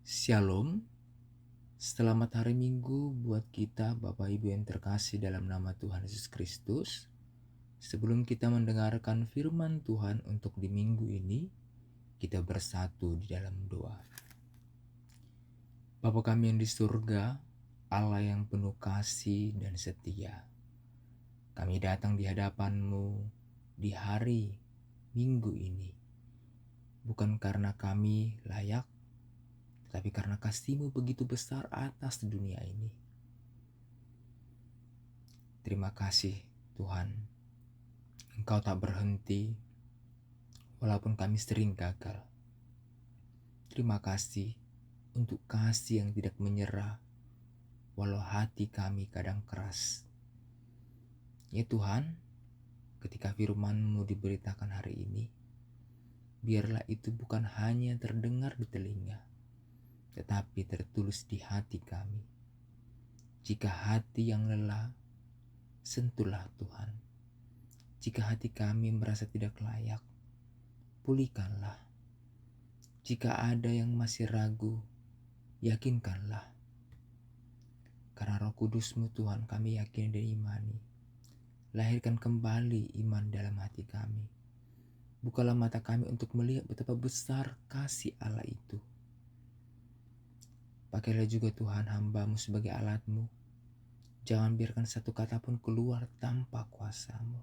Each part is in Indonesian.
Shalom, selamat hari Minggu buat kita Bapak Ibu yang terkasih dalam nama Tuhan Yesus Kristus. Sebelum kita mendengarkan firman Tuhan untuk di minggu ini, kita bersatu di dalam doa. Bapa kami yang di surga, Allah yang penuh kasih dan setia, kami datang di hadapan-Mu di hari Minggu ini, bukan karena kami layak, tapi karena kasih-Mu begitu besar atas dunia ini. Terima kasih Tuhan, Engkau tak berhenti walaupun kami sering gagal. Terima kasih untuk kasih yang tidak menyerah walau hati kami kadang keras. Ya Tuhan, ketika firman-Mu diberitakan hari ini, biarlah itu bukan hanya terdengar di telinga, tetapi tertulis di hati kami. Jika hati yang lelah, sentuhlah Tuhan. Jika hati kami merasa tidak layak, pulihkanlah. Jika ada yang masih ragu, yakinkanlah. Karena Roh Kudus-Mu Tuhan kami yakin dan imani. Lahirkan kembali iman dalam hati kami. Bukalah mata kami untuk melihat betapa besar kasih Allah itu. Pakailah juga Tuhan hamba-Mu sebagai alat-Mu. Jangan biarkan satu kata pun keluar tanpa kuasa-Mu.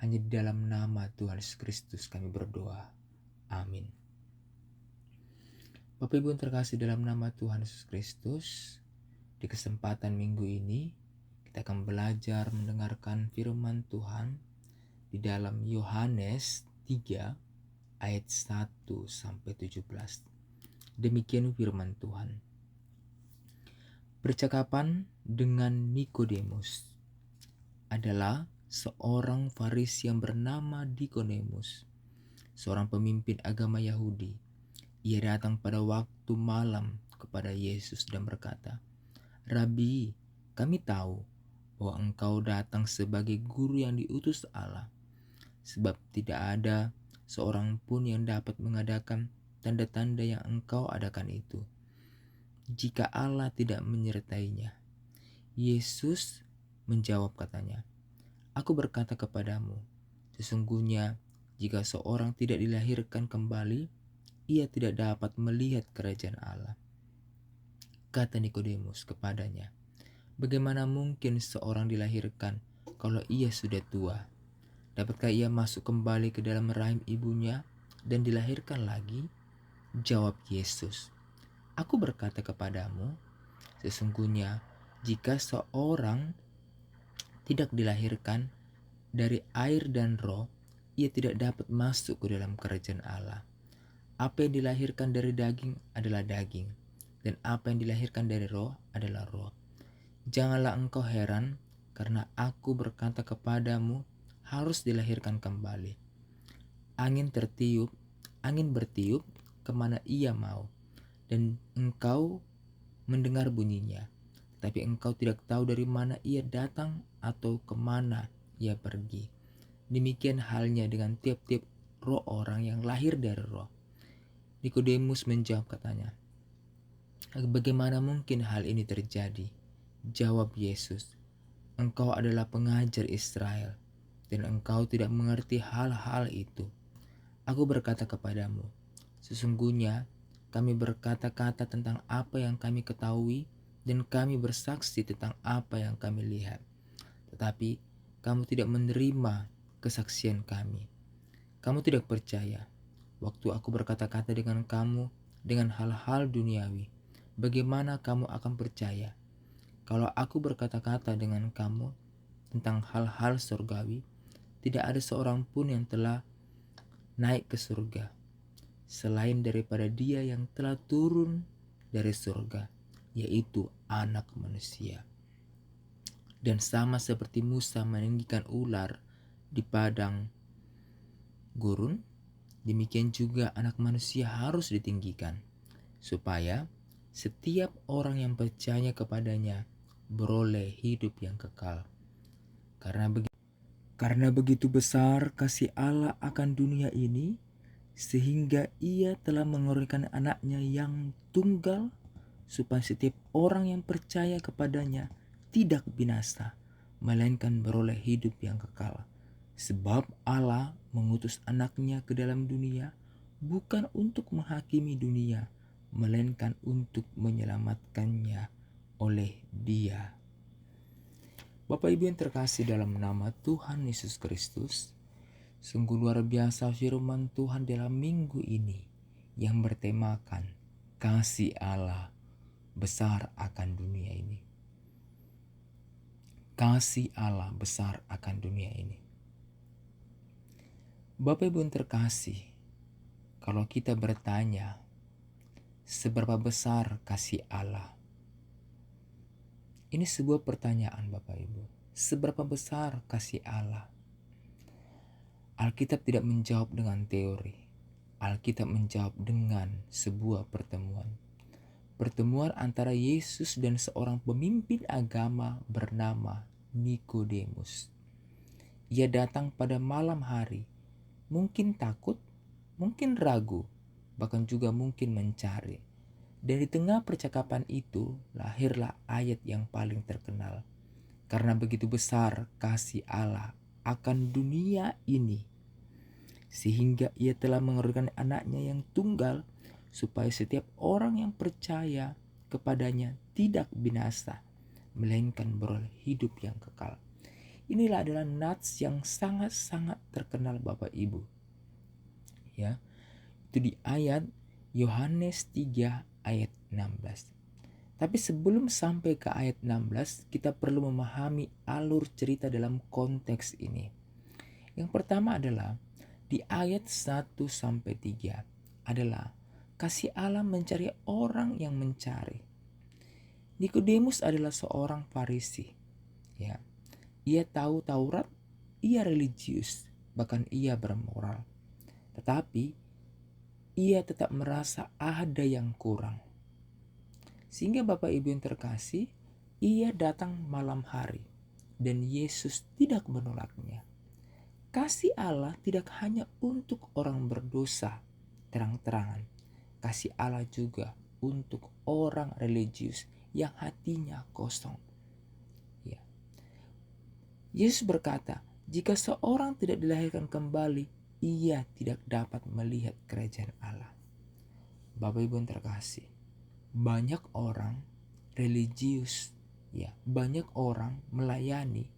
Hanya di dalam nama Tuhan Yesus Kristus kami berdoa. Amin. Bapak Ibu yang terkasih dalam nama Tuhan Yesus Kristus, di kesempatan minggu ini kita akan belajar mendengarkan firman Tuhan di dalam Yohanes 3 ayat 1 sampai 17. Demikian firman Tuhan. Percakapan dengan Nikodemus adalah seorang Farisi yang bernama Nikodemus, seorang pemimpin agama Yahudi. Ia datang pada waktu malam kepada Yesus dan berkata, "Rabi, kami tahu bahwa engkau datang sebagai guru yang diutus Allah, sebab tidak ada seorang pun yang dapat mengadakan tanda-tanda yang engkau adakan itu, jika Allah tidak menyertainya." Yesus menjawab katanya, "Aku berkata kepadamu, sesungguhnya jika seorang tidak dilahirkan kembali, ia tidak dapat melihat kerajaan Allah." Kata Nikodemus kepadanya, "Bagaimana mungkin seorang dilahirkan kalau ia sudah tua? Dapatkah ia masuk kembali ke dalam rahim ibunya dan dilahirkan lagi?" Jawab Yesus, "Aku berkata kepadamu, sesungguhnya jika seorang tidak dilahirkan dari air dan roh, ia tidak dapat masuk ke dalam kerajaan Allah. Apa yang dilahirkan dari daging adalah daging, dan apa yang dilahirkan dari roh adalah roh. Janganlah engkau heran, karena aku berkata kepadamu, harus dilahirkan kembali. Angin bertiup kemana ia mau, dan engkau mendengar bunyinya, tapi engkau tidak tahu dari mana ia datang atau kemana ia pergi. Demikian halnya dengan tiap-tiap roh orang yang lahir dari roh." Nikodemus menjawab katanya, "Bagaimana mungkin hal ini terjadi?" Jawab Yesus, "Engkau adalah pengajar Israel, dan engkau tidak mengerti hal-hal itu. Aku berkata kepadamu, sesungguhnya kami berkata-kata tentang apa yang kami ketahui, dan kami bersaksi tentang apa yang kami lihat. Tetapi kamu tidak menerima kesaksian kami. Kamu tidak percaya waktu aku berkata-kata dengan kamu dengan hal-hal duniawi. Bagaimana kamu akan percaya kalau aku berkata-kata dengan kamu tentang hal-hal surgawi? Tidak ada seorang pun yang telah naik ke surga selain daripada Dia yang telah turun dari surga, yaitu Anak Manusia. Dan sama seperti Musa meninggikan ular di padang gurun, demikian juga Anak Manusia harus ditinggikan, supaya setiap orang yang percaya kepadanya beroleh hidup yang kekal. Karena begitu besar kasih Allah akan dunia ini, sehingga ia telah mengorbankan anaknya yang tunggal, supaya setiap orang yang percaya kepadanya tidak binasa, melainkan beroleh hidup yang kekal. Sebab Allah mengutus anaknya ke dalam dunia, bukan untuk menghakimi dunia, melainkan untuk menyelamatkannya oleh Dia. Bapak Ibu yang terkasih dalam nama Tuhan Yesus Kristus, sungguh luar biasa firman Tuhan dalam minggu ini yang bertemakan kasih Allah besar akan dunia ini. Kasih Allah besar akan dunia ini. Bapak Ibu yang terkasih, kalau kita bertanya seberapa besar kasih Allah, ini sebuah pertanyaan Bapak Ibu. Seberapa besar kasih Allah? Alkitab tidak menjawab dengan teori. Alkitab menjawab dengan sebuah pertemuan. Pertemuan antara Yesus dan seorang pemimpin agama bernama Nikodemus. Ia datang pada malam hari, mungkin takut, mungkin ragu, bahkan juga mungkin mencari. Dari tengah percakapan itu lahirlah ayat yang paling terkenal. Karena begitu besar kasih Allah akan dunia ini, sehingga ia telah mengorbankan anaknya yang tunggal, supaya setiap orang yang percaya kepadanya tidak binasa, melainkan beroleh hidup yang kekal. Inilah adalah nats yang sangat-sangat terkenal Bapak Ibu. Ya, itu di ayat Yohanes 3 ayat 16. Tapi sebelum sampai ke ayat 16, kita perlu memahami alur cerita dalam konteks ini. Yang pertama adalah di ayat 1 sampai 3 adalah kasih Allah mencari orang yang mencari. Nikodemus adalah seorang Farisi. Ya. Ia tahu Taurat, ia religius, bahkan ia bermoral. Tetapi ia tetap merasa ada yang kurang. Sehingga Bapak Ibu yang terkasih, ia datang malam hari dan Yesus tidak menolaknya. Kasih Allah tidak hanya untuk orang berdosa terang-terangan. Kasih Allah juga untuk orang religius yang hatinya kosong. Ya. Yesus berkata, jika seorang tidak dilahirkan kembali, ia tidak dapat melihat kerajaan Allah. Bapak Ibu yang terkasih, banyak orang religius, ya, banyak orang melayani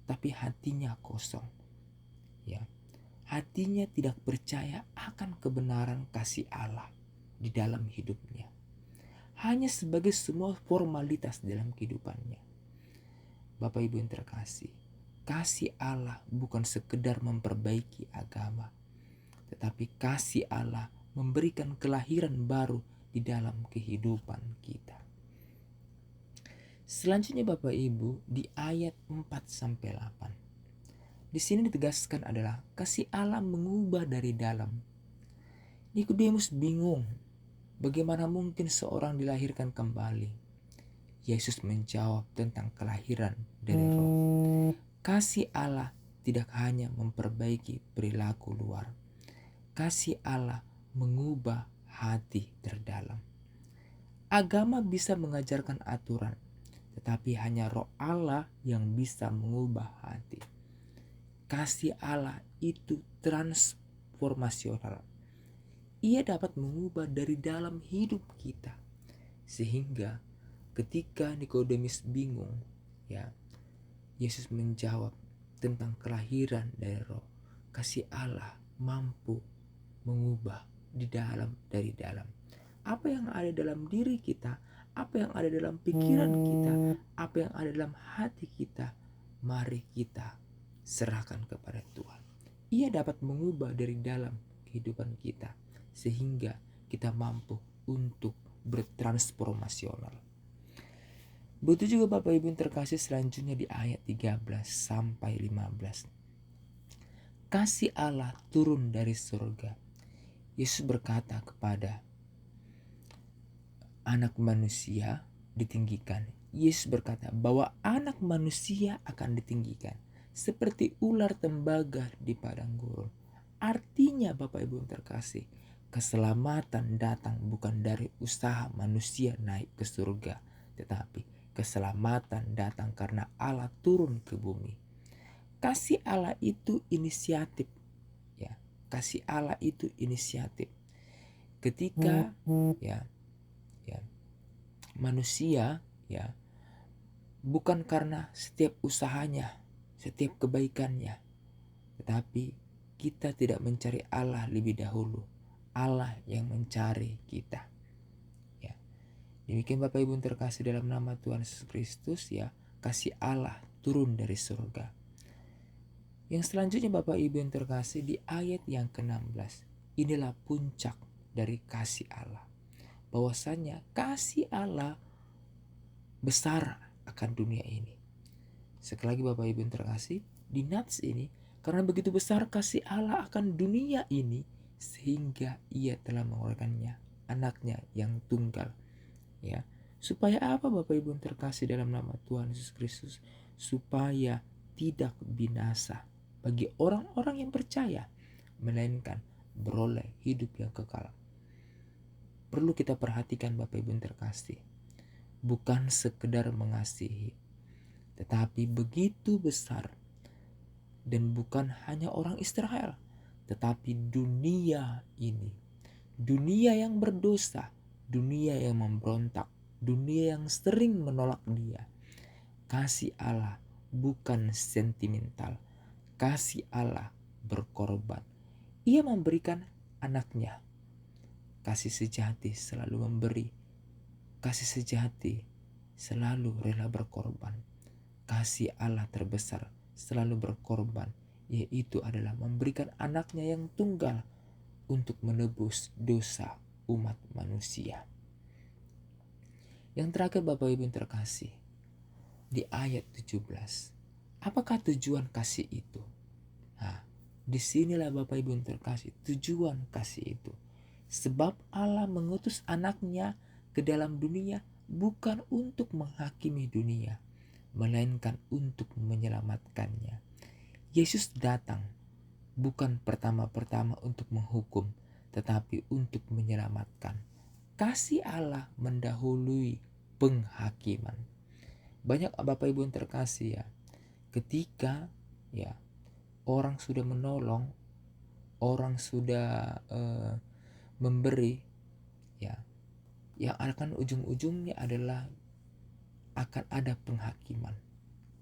tapi hatinya kosong. Ya. Hatinya tidak percaya akan kebenaran kasih Allah di dalam hidupnya. Hanya sebagai semua formalitas dalam kehidupannya. Bapak Ibu yang terkasih, kasih Allah bukan sekedar memperbaiki agama, tetapi kasih Allah memberikan kelahiran baru di dalam kehidupan kita. Selanjutnya Bapak Ibu di ayat 4 sampai 8. Di sini ditegaskan adalah kasih Allah mengubah dari dalam. Nikodemus bingung, bagaimana mungkin seorang dilahirkan kembali? Yesus menjawab tentang kelahiran dari roh. Kasih Allah tidak hanya memperbaiki perilaku luar. Kasih Allah mengubah hati terdalam. Agama bisa mengajarkan aturan, tetapi hanya roh Allah yang bisa mengubah hati. Kasih Allah itu transformasional. Ia dapat mengubah dari dalam hidup kita. Sehingga ketika Nikodemus bingung, ya, Yesus menjawab tentang kelahiran dari roh. Kasih Allah mampu mengubah dari dalam. Apa yang ada dalam diri kita, apa yang ada dalam pikiran kita, apa yang ada dalam hati kita, mari kita serahkan kepada Tuhan. Ia dapat mengubah dari dalam kehidupan kita, sehingga kita mampu untuk bertransformasional. Begitu juga Bapak Ibu yang terkasih selanjutnya di ayat 13 sampai 15. Kasih Allah turun dari surga. Yesus berkata kepada anak manusia ditinggikan. Yesus berkata bahwa anak manusia akan ditinggikan seperti ular tembaga di padang gurun. Artinya Bapak Ibu yang terkasih, keselamatan datang bukan dari usaha manusia naik ke surga, tetapi keselamatan datang karena Allah turun ke bumi. Kasih Allah itu inisiatif, ya. Kasih Allah itu inisiatif. Ketika ya manusia ya bukan karena setiap usahanya, setiap kebaikannya, tetapi kita tidak mencari Allah lebih dahulu. Allah yang mencari kita. Ya. Demikian Bapak Ibu terkasih dalam nama Tuhan Yesus Kristus, ya, kasih Allah turun dari surga. Yang selanjutnya Bapak Ibu yang terkasih, di ayat yang ke-16, inilah puncak dari kasih Allah. Bahwasanya kasih Allah besar akan dunia ini. Sekali lagi Bapak Ibu yang terkasih, di nats ini, karena begitu besar kasih Allah akan dunia ini, sehingga ia telah mengeluarkannya, anaknya yang tunggal. Ya, supaya apa Bapak Ibu yang terkasih dalam nama Tuhan Yesus Kristus? Supaya tidak binasa bagi orang-orang yang percaya, melainkan beroleh hidup yang kekal. Perlu kita perhatikan Bapak Ibu yang terkasih, bukan sekedar mengasihi, tetapi begitu besar. Dan bukan hanya orang Israel, tetapi dunia ini. Dunia yang berdosa, dunia yang memberontak, dunia yang sering menolak Dia. Kasih Allah bukan sentimental. Kasih Allah berkorban. Ia memberikan anaknya. Kasih sejati selalu memberi. Kasih sejati selalu rela berkorban. Kasih Allah terbesar selalu berkorban, yaitu adalah memberikan anaknya yang tunggal untuk menebus dosa umat manusia. Yang terakhir Bapak Ibu yang terkasih, di ayat 17, apakah tujuan kasih itu? Nah, disinilah Bapak Ibu yang terkasih, tujuan kasih itu. Sebab Allah mengutus anaknya ke dalam dunia bukan untuk menghakimi dunia, melainkan untuk menyelamatkannya. Yesus datang bukan pertama-tama untuk menghukum, tetapi untuk menyelamatkan. Kasih Allah mendahului penghakiman. Banyak Bapak Ibu yang terkasih, ya, ketika ya orang sudah menolong, orang sudah memberi, ya, yang akan ujung-ujungnya adalah akan ada penghakiman.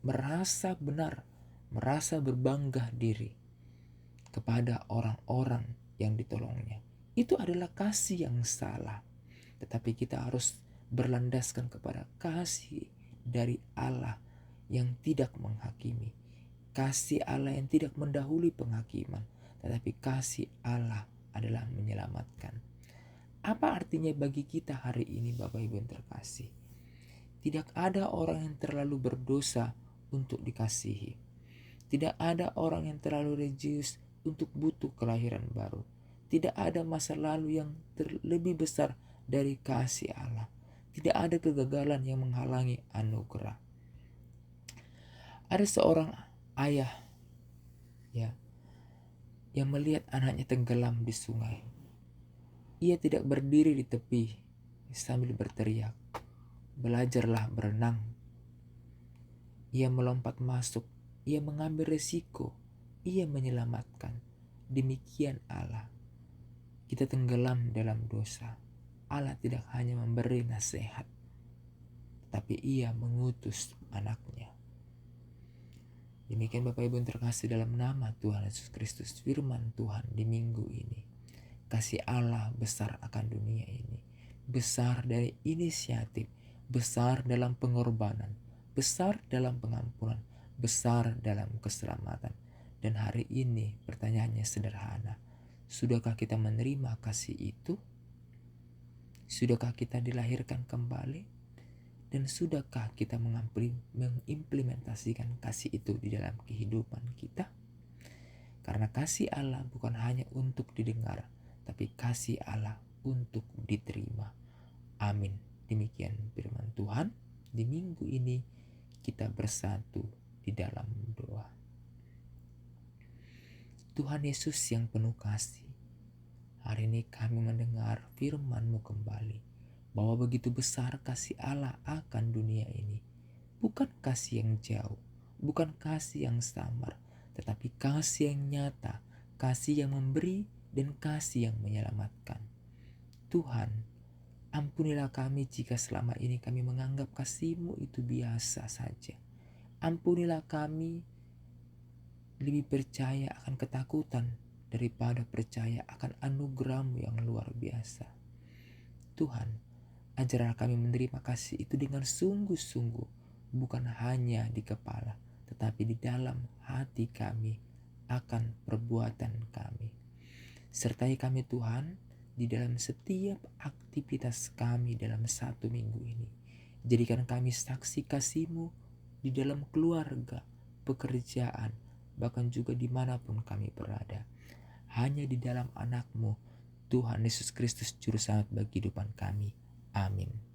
Merasa benar, merasa berbangga diri kepada orang-orang yang ditolongnya. Itu adalah kasih yang salah. Tetapi kita harus berlandaskan kepada kasih dari Allah yang tidak menghakimi. Kasih Allah yang tidak mendahului penghakiman. Tetapi kasih Allah adalah menyelamatkan. Apa artinya bagi kita hari ini Bapak Ibu yang terkasih? Tidak ada orang yang terlalu berdosa untuk dikasihi. Tidak ada orang yang terlalu religius untuk butuh kelahiran baru. Tidak ada masa lalu yang lebih besar dari kasih Allah. Tidak ada kegagalan yang menghalangi anugerah. Ada seorang ayah, ya, yang melihat anaknya tenggelam di sungai. Ia tidak berdiri di tepi sambil berteriak, "Belajarlah berenang." Ia melompat masuk, ia mengambil resiko, ia menyelamatkan. Demikian Allah. Kita tenggelam dalam dosa. Allah tidak hanya memberi nasihat, tapi ia mengutus anaknya. Demikian Bapak Ibu yang terkasih dalam nama Tuhan Yesus Kristus, firman Tuhan di minggu ini. Kasih Allah besar akan dunia ini. Besar dari inisiatif, besar dalam pengorbanan, besar dalam pengampunan, besar dalam keselamatan. Dan hari ini pertanyaannya sederhana. Sudahkah kita menerima kasih itu? Sudahkah kita dilahirkan kembali? Dan sudahkah kita mengimplementasikan kasih itu di dalam kehidupan kita? Karena kasih Allah bukan hanya untuk didengar, tapi kasih Allah untuk diterima. Amin. Demikian firman Tuhan. Di minggu ini kita bersatu di dalam doa. Tuhan Yesus yang penuh kasih, hari ini kami mendengar firman-Mu kembali, bahwa begitu besar kasih Allah akan dunia ini. Bukan kasih yang jauh, bukan kasih yang samar, tetapi kasih yang nyata, kasih yang memberi, dan kasih yang menyelamatkan. Tuhan, ampunilah kami jika selama ini kami menganggap kasih-Mu itu biasa saja. Ampunilah kami lebih percaya akan ketakutan daripada percaya akan anugerah-Mu yang luar biasa. Tuhan, ajarlah kami menerima kasih itu dengan sungguh-sungguh, bukan hanya di kepala, tetapi di dalam hati kami akan perbuatan kami. Sertai kami Tuhan di dalam setiap aktivitas kami dalam 1 minggu ini. Jadikan kami saksi kasih-Mu di dalam keluarga, pekerjaan, bahkan juga dimanapun kami berada. Hanya di dalam anak-Mu, Tuhan Yesus Kristus Juru Selamat bagi kehidupan kami. Amin.